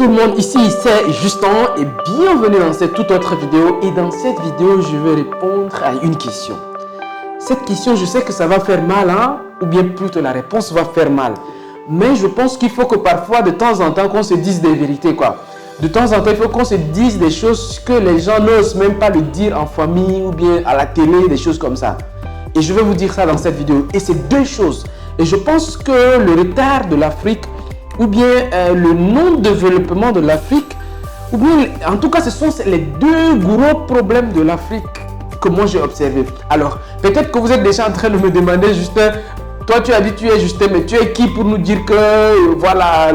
tout le monde, ici c'est Justin et bienvenue dans cette toute autre vidéo. Et dans cette vidéo, je vais répondre à une question. Cette question, je sais que ça va faire mal, hein? Ou bien plutôt la réponse va faire mal. Mais je pense qu'il faut que parfois, de temps en temps, qu'on se dise des vérités, quoi. De temps en temps, il faut qu'on se dise des choses que les gens n'osent même pas le dire en famille ou bien à la télé, des choses comme ça. Et je vais vous dire ça dans cette vidéo. Et c'est deux choses. Et je pense que le retard de l'Afrique ou bien le non-développement de l'Afrique, ou bien, en tout cas, ce sont les deux gros problèmes de l'Afrique que moi j'ai observé. Alors, peut-être que vous êtes déjà en train de me demander, Justin, toi tu as dit tu es Justin, mais tu es qui pour nous dire que voilà,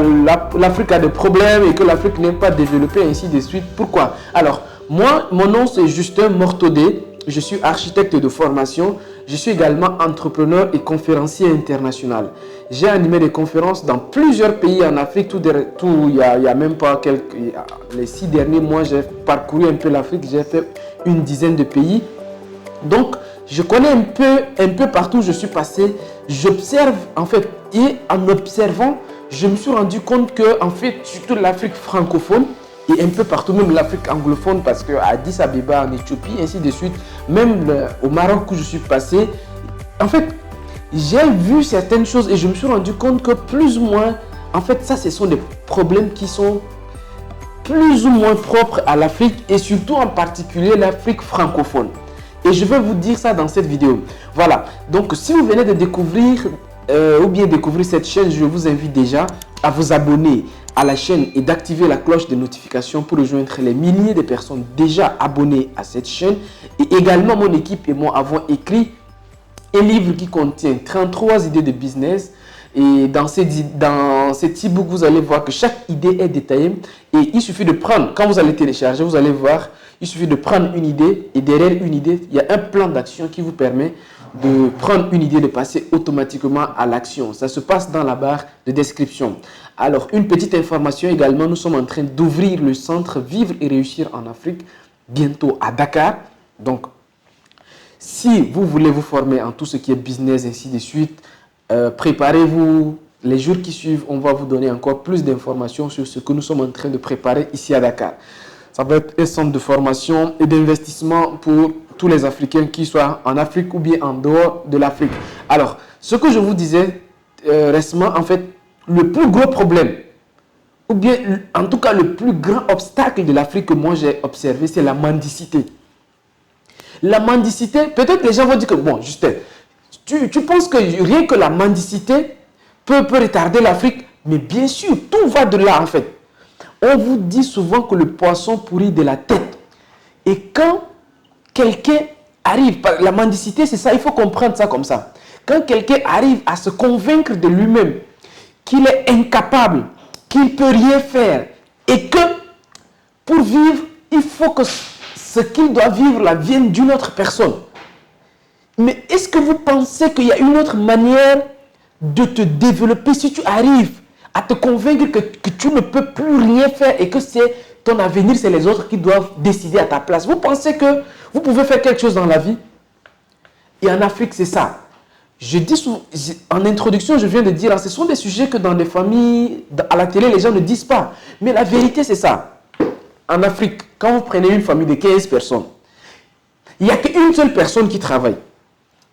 l'Afrique a des problèmes et que l'Afrique n'est pas développée, ainsi de suite. Pourquoi? Alors, moi, mon nom c'est Justin Mortodé. Je suis architecte de formation. Je suis également entrepreneur et conférencier international. J'ai animé des conférences dans plusieurs pays en Afrique. Il y a même pas les 6 derniers mois, j'ai parcouru un peu l'Afrique. J'ai fait une dizaine de pays. Donc, je connais un peu partout où je suis passé. J'observe en fait. Et en observant, je me suis rendu compte que en fait, surtout l'Afrique francophone, et un peu partout, même l'Afrique anglophone, parce qu'à Addis Abeba, en Éthiopie, ainsi de suite, même au Maroc où je suis passé, en fait, j'ai vu certaines choses et je me suis rendu compte que plus ou moins, en fait, ça, ce sont des problèmes qui sont plus ou moins propres à l'Afrique et surtout en particulier l'Afrique francophone. Et je vais vous dire ça dans cette vidéo. Voilà, donc si vous venez de découvrir ou bien découvrir cette chaîne, je vous invite déjà à vous abonner à la chaîne et d'activer la cloche de notification pour rejoindre les milliers de personnes déjà abonnées à cette chaîne. Et également, mon équipe et moi avons écrit un livre qui contient 33 idées de business. Et dans cet e-book, vous allez voir que chaque idée est détaillée. Et il suffit de prendre, quand vous allez télécharger, vous allez voir, il suffit de prendre une idée. Et derrière une idée, il y a un plan d'action qui vous permet de prendre une idée, de passer automatiquement à l'action. Ça se passe dans la barre de description. Alors, une petite information également, nous sommes en train d'ouvrir le centre Vivre et Réussir en Afrique, bientôt à Dakar. Donc, si vous voulez vous former en tout ce qui est business, ainsi de suite, préparez-vous. Les jours qui suivent, on va vous donner encore plus d'informations sur ce que nous sommes en train de préparer ici à Dakar. Ça va être un centre de formation et d'investissement pour tous les Africains qui soient en Afrique ou bien en dehors de l'Afrique. Alors, ce que je vous disais récemment, en fait, le plus gros problème, ou bien en tout cas le plus grand obstacle de l'Afrique que moi j'ai observé, c'est la mendicité. La mendicité, peut-être les gens vont dire que, bon, Justin, tu penses que rien que la mendicité peut retarder l'Afrique, mais bien sûr, tout va de là en fait. On vous dit souvent que le poisson pourrit de la tête. Et quand quelqu'un arrive, la mendicité c'est ça, il faut comprendre ça comme ça. Quand quelqu'un arrive à se convaincre de lui-même qu'il est incapable, qu'il ne peut rien faire et que pour vivre, il faut que ce qu'il doit vivre là vienne d'une autre personne. Mais est-ce que vous pensez qu'il y a une autre manière de te développer si tu arrives à te convaincre que tu ne peux plus rien faire et que c'est ton avenir, c'est les autres qui doivent décider à ta place? Vous pensez que vous pouvez faire quelque chose dans la vie? Et en Afrique, c'est ça. Je dis souvent, en introduction, je viens de dire, ce sont des sujets que dans les familles, à la télé, les gens ne disent pas. Mais la vérité, c'est ça. En Afrique, quand vous prenez une famille de 15 personnes, il n'y a qu'une seule personne qui travaille.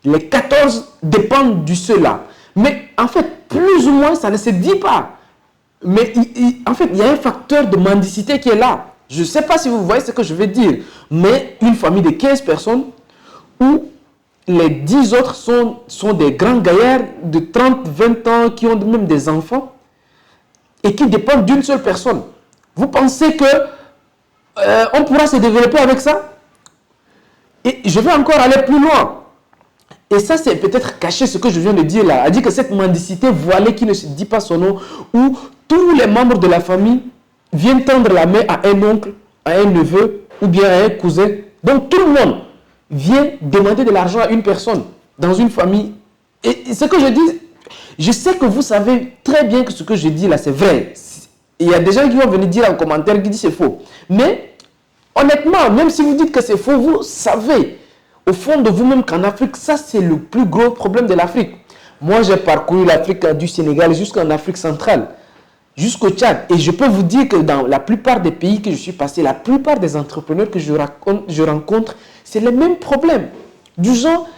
Les 14 dépendent du ceux-là. Mais en fait, plus ou moins, ça ne se dit pas. Mais en fait, il y a un facteur de mendicité qui est là. Je ne sais pas si vous voyez ce que je veux dire. Mais une famille de 15 personnes où les 10 autres sont des grands gaillards de 30, 20 ans qui ont même des enfants et qui dépendent d'une seule personne. Vous pensez que on pourra se développer avec ça? Et je vais encore aller plus loin. Et ça, c'est peut-être caché ce que je viens de dire là. A dit que cette mendicité voilée qui ne se dit pas son nom, où tous les membres de la famille viennent tendre la main à un oncle, à un neveu ou bien à un cousin. Donc tout le monde vient demander de l'argent à une personne dans une famille. Et ce que je dis, je sais que vous savez très bien que ce que je dis là, c'est vrai. Il y a des gens qui vont venir dire en commentaire qui disent c'est faux. Mais honnêtement, même si vous dites que c'est faux, vous savez au fond de vous-même qu'en Afrique, ça c'est le plus gros problème de l'Afrique. Moi, j'ai parcouru l'Afrique du Sénégal jusqu'en Afrique centrale. jusqu'au Tchad. Et je peux vous dire que dans la plupart des pays que je suis passé, la plupart des entrepreneurs que je rencontre, c'est le même problème. Du genre,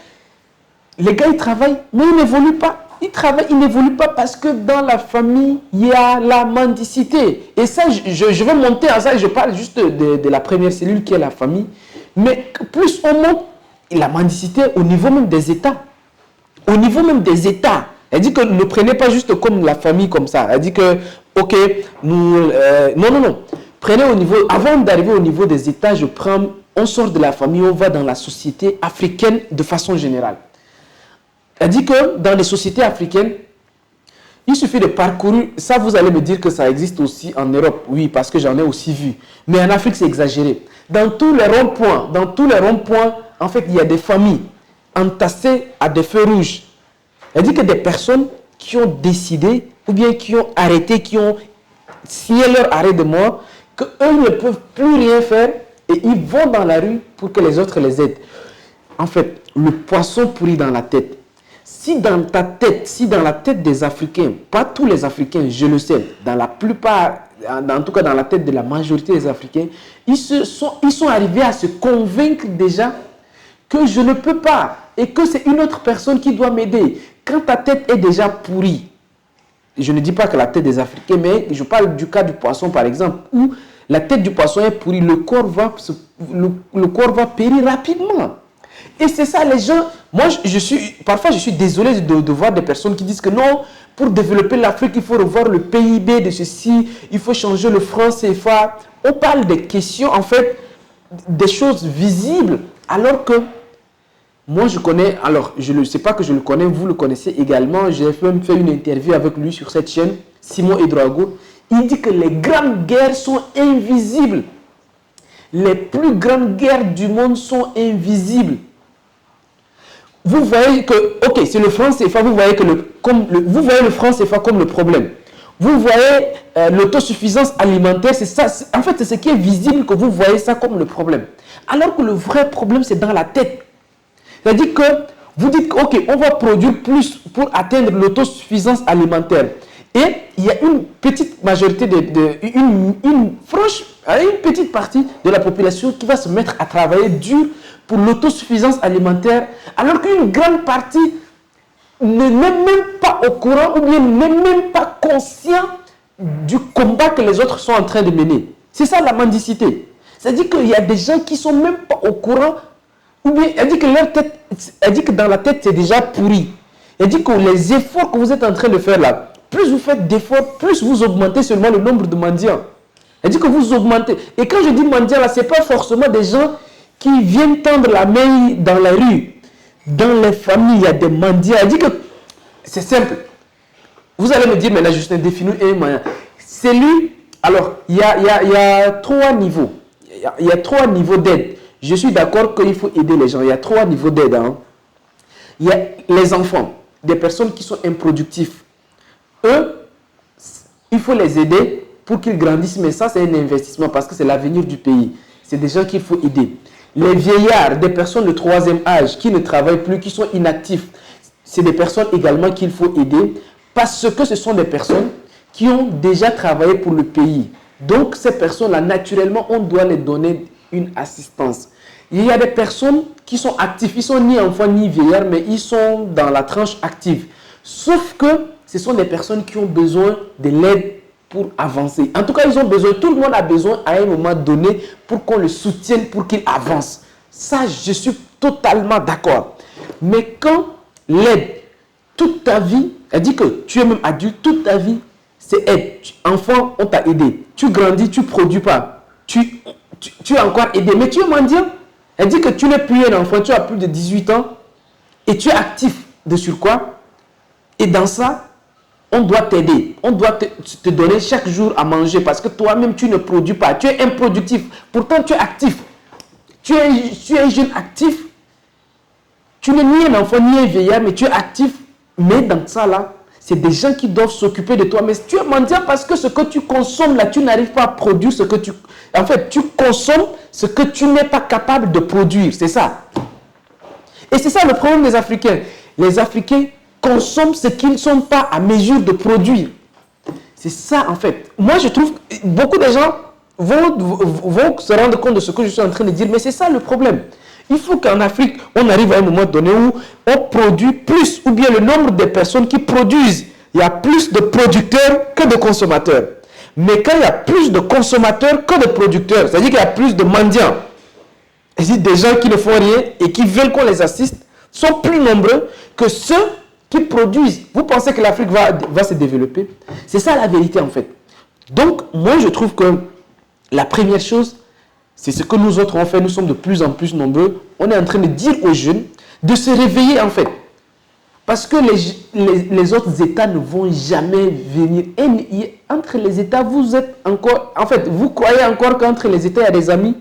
les gars, ils travaillent, mais ils n'évoluent pas. Ils travaillent, ils n'évoluent pas parce que dans la famille, il y a la mendicité. Et ça, je vais monter à ça, je parle juste de la première cellule qui est la famille. Mais plus on monte, la mendicité au niveau même des États. Au niveau même des États. Elle dit que ne prenez pas juste comme la famille comme ça. Elle dit que, ok, nous... non. Prenez au niveau... Avant d'arriver au niveau des États, on sort de la famille, on va dans la société africaine de façon générale. Elle dit que dans les sociétés africaines, il suffit de parcourir... Ça, vous allez me dire que ça existe aussi en Europe. Oui, parce que j'en ai aussi vu. Mais en Afrique, c'est exagéré. Dans tous les ronds-points, en fait, il y a des familles entassées à des feux rouges. Elle dit que des personnes qui ont décidé, ou bien qui ont arrêté, qui ont signé leur arrêt de mort, qu'eux ne peuvent plus rien faire et ils vont dans la rue pour que les autres les aident. En fait, le poisson pourrit dans la tête. Si dans la tête des Africains, pas tous les Africains, je le sais, dans la plupart, en tout cas dans la tête de la majorité des Africains, ils sont arrivés à se convaincre déjà que je ne peux pas et que c'est une autre personne qui doit m'aider. Quand ta tête est déjà pourrie, je ne dis pas que la tête des Africains, mais je parle du cas du poisson par exemple, où la tête du poisson est pourrie, le corps va périr rapidement. Et c'est ça, les gens... Moi, parfois, je suis désolé de voir des personnes qui disent que non, pour développer l'Afrique, il faut revoir le PIB de ceci, il faut changer le franc CFA. On parle des questions, en fait, des choses visibles, alors que moi, je connais... Alors, je ne sais pas que je le connais, vous le connaissez également. J'ai même fait une interview avec lui sur cette chaîne, Simon Edrago. Il dit que les grandes guerres sont invisibles. Les plus grandes guerres du monde sont invisibles. Vous voyez que, ok, c'est le franc CFA, vous voyez le franc CFA comme le problème. Vous voyez l'autosuffisance alimentaire, c'est ça. En fait, c'est ce qui est visible que vous voyez ça comme le problème. Alors que le vrai problème, c'est dans la tête. C'est-à-dire que vous dites, ok, on va produire plus pour atteindre l'autosuffisance alimentaire. Et il y a une petite majorité, une petite partie de la population qui va se mettre à travailler dur pour l'autosuffisance alimentaire, alors qu'une grande partie n'est même pas au courant ou bien n'est même pas conscient du combat que les autres sont en train de mener. C'est ça la mendicité. C'est-à-dire qu'il y a des gens qui ne sont même pas au courant, ou bien elle dit que dans la tête c'est déjà pourri. Elle dit que les efforts que vous êtes en train de faire là, plus vous faites d'efforts, plus vous augmentez seulement le nombre de mendiants. Elle dit que vous augmentez. Et quand je dis mendiants là, ce n'est pas forcément des gens qui viennent tendre la main dans la rue. Dans les familles, il y a des mendiants. Elle dit que c'est simple. Vous allez me dire, mais là, Justin, définis un moyen. C'est lui. Alors, il y a 3 niveaux. Il y a 3 niveaux d'aide. Je suis d'accord qu'il faut aider les gens. Il y a 3 niveaux d'aide. Hein. Il y a les enfants, des personnes qui sont improductifs. Eux, il faut les aider pour qu'ils grandissent. Mais ça, c'est un investissement parce que c'est l'avenir du pays. C'est des gens qu'il faut aider. Les vieillards, des personnes de 3e âge qui ne travaillent plus, qui sont inactifs, c'est des personnes également qu'il faut aider parce que ce sont des personnes qui ont déjà travaillé pour le pays. Donc, ces personnes-là, naturellement, on doit les donner une assistance. Il y a des personnes qui sont actives, ils ne sont ni enfants ni vieillards, mais ils sont dans la tranche active. Sauf que ce sont des personnes qui ont besoin de l'aide pour avancer. En tout cas, ils ont besoin, tout le monde a besoin à un moment donné pour qu'on le soutienne, pour qu'il avance. Ça, je suis totalement d'accord. Mais quand l'aide, toute ta vie, elle dit que tu es même adulte, toute ta vie, c'est aide. Enfant, on t'a aidé. Tu grandis, tu ne produis pas. Tu es encore aidé. Mais tu es mendiant. Elle dit que tu n'es plus un enfant, tu as plus de 18 ans et tu es actif de surcroît. Et dans ça, on doit t'aider. On doit te donner chaque jour à manger parce que toi-même, tu ne produis pas. Tu es improductif. Pourtant, tu es actif. Tu es un jeune actif. Tu n'es ni un enfant, ni un vieillard, mais tu es actif. Mais dans ça, là, c'est des gens qui doivent s'occuper de toi. Mais tu es mendiant parce que ce que tu consommes, là, tu n'arrives pas à produire ce que tu... En fait, tu consommes ce que tu n'es pas capable de produire. C'est ça. Et c'est ça le problème des Africains. Les Africains consomment ce qu'ils ne sont pas à mesure de produire. C'est ça, en fait. Moi, je trouve que beaucoup de gens vont se rendre compte de ce que je suis en train de dire, mais c'est ça le problème. Il faut qu'en Afrique, on arrive à un moment donné où on produit plus, ou bien le nombre de personnes qui produisent. Il y a plus de producteurs que de consommateurs. Mais quand il y a plus de consommateurs que de producteurs, c'est-à-dire qu'il y a plus de mendiants, c'est-à-dire des gens qui ne font rien et qui veulent qu'on les assiste, sont plus nombreux que ceux qui produisent. Vous pensez que l'Afrique va se développer? C'est ça la vérité en fait. Donc, moi je trouve que la première chose, c'est ce que nous autres on fait. Nous sommes de plus en plus nombreux. On est en train de dire aux jeunes de se réveiller en fait. Parce que les autres États ne vont jamais venir. Et entre les États, vous êtes encore... En fait, vous croyez encore qu'entre les États, il y a des amis?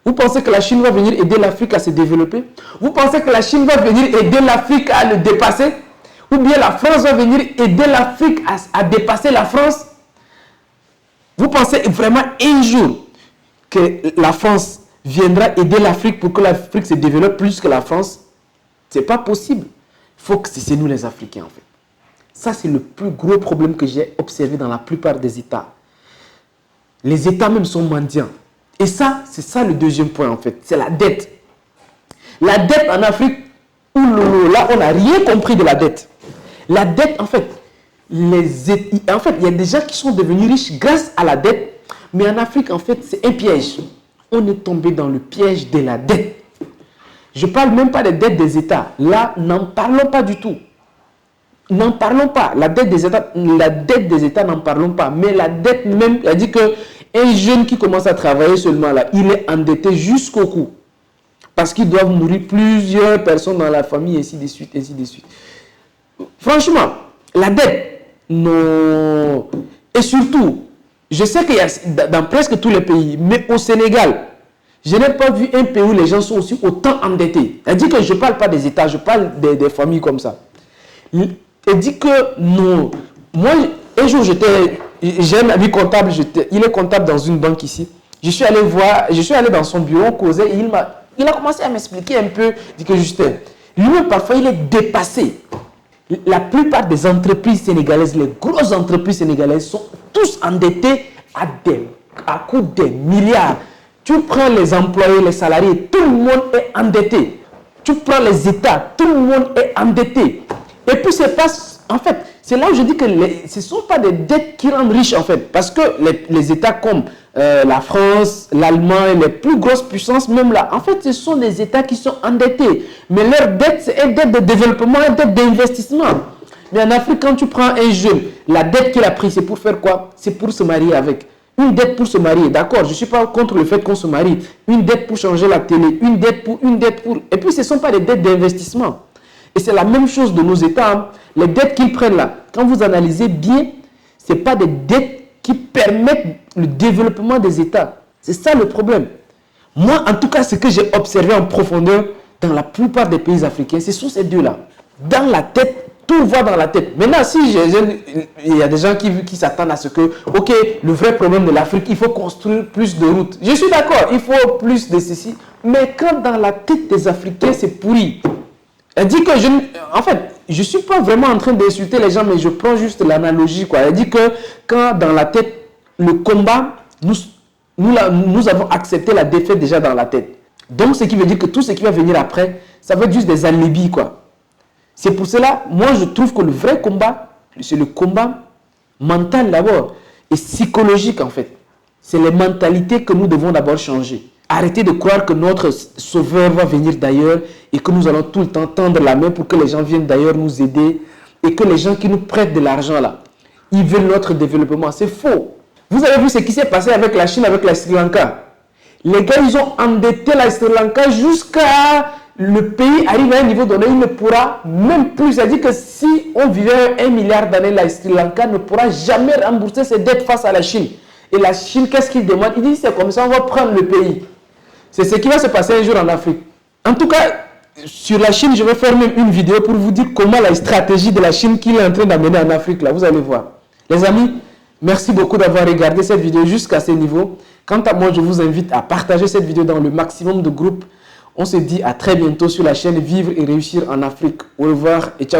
Vous pensez que la Chine va venir aider l'Afrique à se développer? Vous pensez que la Chine va venir aider l'Afrique à le dépasser? Ou bien la France va venir aider l'Afrique à dépasser la France? Vous pensez vraiment un jour que la France viendra aider l'Afrique pour que l'Afrique se développe plus que la France? Ce n'est pas possible. Il faut que c'est nous les Africains en fait. Ça, c'est le plus gros problème que j'ai observé dans la plupart des États. Les États même sont mendiants. Et ça, c'est ça le deuxième point en fait. C'est la dette. La dette en Afrique, là, on n'a rien compris de la dette. La dette, en fait, il y a des gens qui sont devenus riches grâce à la dette. Mais en Afrique, en fait, c'est un piège. On est tombé dans le piège de la dette. Je ne parle même pas des dettes des États. Là, n'en parlons pas du tout. N'en parlons pas. La dette des États, n'en parlons pas. Mais la dette même, elle dit qu'un jeune qui commence à travailler seulement là, il est endetté jusqu'au cou. Parce qu'ils doivent nourrir plusieurs personnes dans la famille, ainsi de suite, ainsi de suite. Franchement, la dette, non. Et surtout, je sais qu'il y a dans presque tous les pays, mais au Sénégal, je n'ai pas vu un pays où les gens sont aussi autant endettés. Elle dit que je ne parle pas des États, je parle des familles comme ça. Elle dit que non. Moi, un jour, j'ai un ami comptable, il est comptable dans une banque ici. Je suis allé dans son bureau, causer, et il a commencé à m'expliquer un peu. Il dit que Justin, lui, parfois, il est dépassé. La plupart des entreprises sénégalaises, les grosses entreprises sénégalaises, sont tous endettées à coût des milliards. Tu prends les employés, les salariés, tout le monde est endetté. Tu prends les États, tout le monde est endetté. Et puis, c'est pas... En fait, c'est là où je dis que ce ne sont pas des dettes qui rendent riches, en fait. Parce que les États comme la France, l'Allemagne, les plus grosses puissances, même là, en fait, ce sont des États qui sont endettés. Mais leur dette, c'est une dette de développement, une dette d'investissement. Mais en Afrique, quand tu prends un jeune, la dette qu'il a prise, c'est pour faire quoi? C'est pour se marier avec. Une dette pour se marier, d'accord, je ne suis pas contre le fait qu'on se marie. Une dette pour changer la télé, une dette pour... Et puis, ce ne sont pas des dettes d'investissement. Et c'est la même chose de nos États. Hein. Les dettes qu'ils prennent là, quand vous analysez bien, ce n'est pas des dettes qui permettent le développement des États. C'est ça le problème. Moi, en tout cas, ce que j'ai observé en profondeur dans la plupart des pays africains, ce sont ces deux-là. Dans la tête, tout va dans la tête. Maintenant, si il y a des gens qui s'attendent à ce que, ok, le vrai problème de l'Afrique, il faut construire plus de routes. Je suis d'accord, il faut plus de ceci. Mais quand dans la tête des Africains, c'est pourri. Elle dit que en fait, je ne suis pas vraiment en train d'insulter les gens, mais je prends juste l'analogie, quoi. Elle dit que quand dans la tête, le combat, nous avons accepté la défaite déjà dans la tête. Donc, ce qui veut dire que tout ce qui va venir après, ça va être juste des alibis, quoi. C'est pour cela, moi, je trouve que le vrai combat, c'est le combat mental d'abord et psychologique, en fait. C'est les mentalités que nous devons d'abord changer. Arrêtez de croire que notre sauveur va venir d'ailleurs et que nous allons tout le temps tendre la main pour que les gens viennent d'ailleurs nous aider et que les gens qui nous prêtent de l'argent là, ils veulent notre développement. C'est faux. Vous avez vu ce qui s'est passé avec la Chine, avec la Sri Lanka. Les gars, ils ont endetté la Sri Lanka jusqu'à le pays arrive à un niveau donné, il ne pourra même plus. C'est-à-dire que si on vivait 1 milliard d'années, la Sri Lanka ne pourra jamais rembourser ses dettes face à la Chine. Et la Chine, qu'est-ce qu'il demande? Il dit, c'est comme ça, on va prendre le pays. C'est ce qui va se passer un jour en Afrique. En tout cas, sur la Chine, je vais faire même une vidéo pour vous dire comment la stratégie de la Chine qu'il est en train d'amener en Afrique, là, vous allez voir. Les amis, merci beaucoup d'avoir regardé cette vidéo jusqu'à ce niveau. Quant à moi, je vous invite à partager cette vidéo dans le maximum de groupes. On se dit à très bientôt sur la chaîne Vivre et Réussir en Afrique. Au revoir et ciao.